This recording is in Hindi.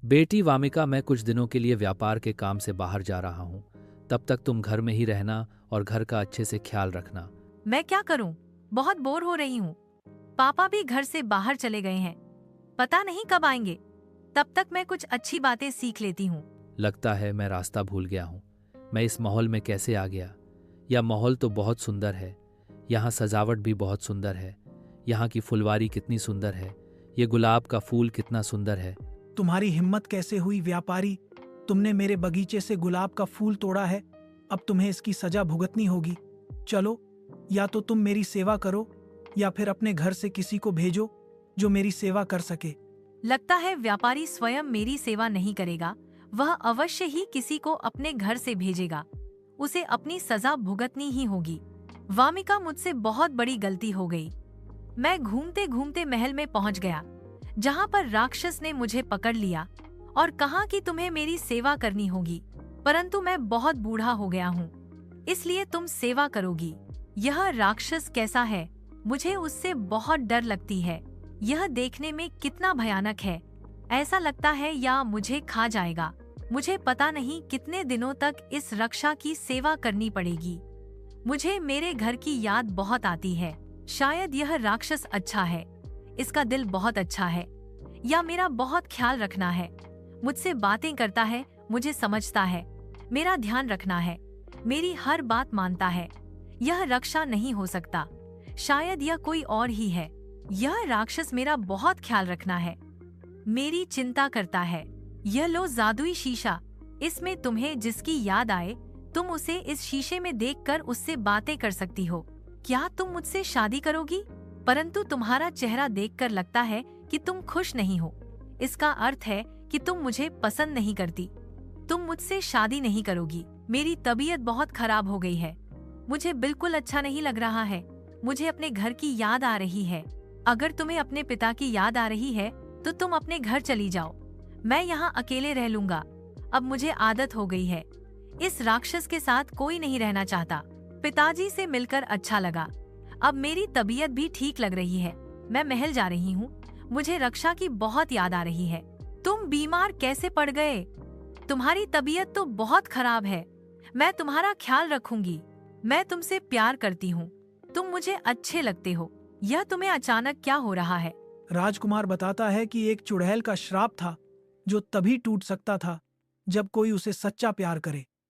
बेटी वामिका, मैं कुछ दिनों के लिए व्यापार के काम से बाहर जा रहा हूँ। तब तक तुम घर में ही रहना और घर का अच्छे से ख्याल रखना। मैं क्या करूं? बहुत बोर हो रही हूं। पापा भी घर से बाहर चले गए हैं। पता नहीं कब आएंगे। तब तक मैं कुछ अच्छी बातें सीख लेती हूँ। लगता है मैं रास्ता भूल गया हूँ। मैं इस माहौल में कैसे आ गया? यह माहौल तो बहुत सुंदर है। यहाँ सजावट भी बहुत सुंदर है। यहाँ की फुलवारी कितनी सुंदर है। ये गुलाब का फूल कितना सुंदर है। तुम्हारी हिम्मत कैसे हुई व्यापारी? तुमने मेरे बगीचे से गुलाब का फूल तोड़ा है। अब तुम्हें इसकी सजा भुगतनी होगी। चलो, या तो तुम मेरी सेवा करो या फिर अपने घर से किसी को भेजो जो मेरी सेवा कर सके। लगता है व्यापारी स्वयं मेरी सेवा नहीं करेगा। वह अवश्य ही किसी को अपने घर से भेजेगा। उसे अपनी सजा भुगतनी ही होगी। वामिका, मुझसे बहुत बड़ी गलती हो गई। मैं घूमते घूमते महल में पहुंच गया, जहां पर राक्षस ने मुझे पकड़ लिया और कहा कि तुम्हें मेरी सेवा करनी होगी। परंतु मैं बहुत बूढ़ा हो गया हूँ, इसलिए तुम सेवा करोगी। यह राक्षस कैसा है? मुझे उससे बहुत डर लगती है। यह देखने में कितना भयानक है। ऐसा लगता है या मुझे खा जाएगा। मुझे पता नहीं कितने दिनों तक इस रक्षा की सेवा करनी पड़ेगी। मुझे मेरे घर की याद बहुत आती है। शायद यह राक्षस अच्छा है। इसका दिल बहुत अच्छा है, या मेरा बहुत ख्याल रखना है। मुझसे बातें करता है, मुझे समझता है, मेरा ध्यान रखना है, मेरी हर बात मानता है। यह रक्षा नहीं हो सकता। शायद यह कोई और ही है। यह राक्षस मेरा बहुत ख्याल रखना है, मेरी चिंता करता है। यह लो जादुई शीशा। इसमें तुम्हें जिसकी याद आए, तुम उसे इस शीशे में देखकर उससे बातें कर सकती हो। क्या तुम मुझसे शादी करोगी? परंतु तुम्हारा चेहरा देखकर लगता है कि तुम खुश नहीं हो। इसका अर्थ है कि तुम मुझे पसंद नहीं करती। तुम मुझसे शादी नहीं करोगी। मेरी तबीयत बहुत खराब हो गई है। मुझे बिल्कुल अच्छा नहीं लग रहा है। मुझे अपने घर की याद आ रही है। अगर तुम्हें अपने पिता की याद आ रही है तो तुम अपने घर चली जाओ। मैं यहाँ अकेले रह लूंगा। अब मुझे आदत हो गई है। इस राक्षस के साथ कोई नहीं रहना चाहता। पिताजी से मिलकर अच्छा लगा। अब मेरी तबीयत भी ठीक लग रही है। मैं महल जा रही हूँ। मुझे रक्षा की बहुत याद आ रही है। तुम बीमार कैसे पड़ गए? तुम्हारी तबीयत तो बहुत खराब है। मैं तुम्हारा ख्याल रखूंगी। मैं तुमसे प्यार करती हूँ। तुम मुझे अच्छे लगते हो। यह तुम्हें अचानक क्या हो रहा है? राजकुमार बताता है कि एक चुड़ैल का श्राप था जो तभी टूट सकता था जब कोई उसे सच्चा प्यार करे।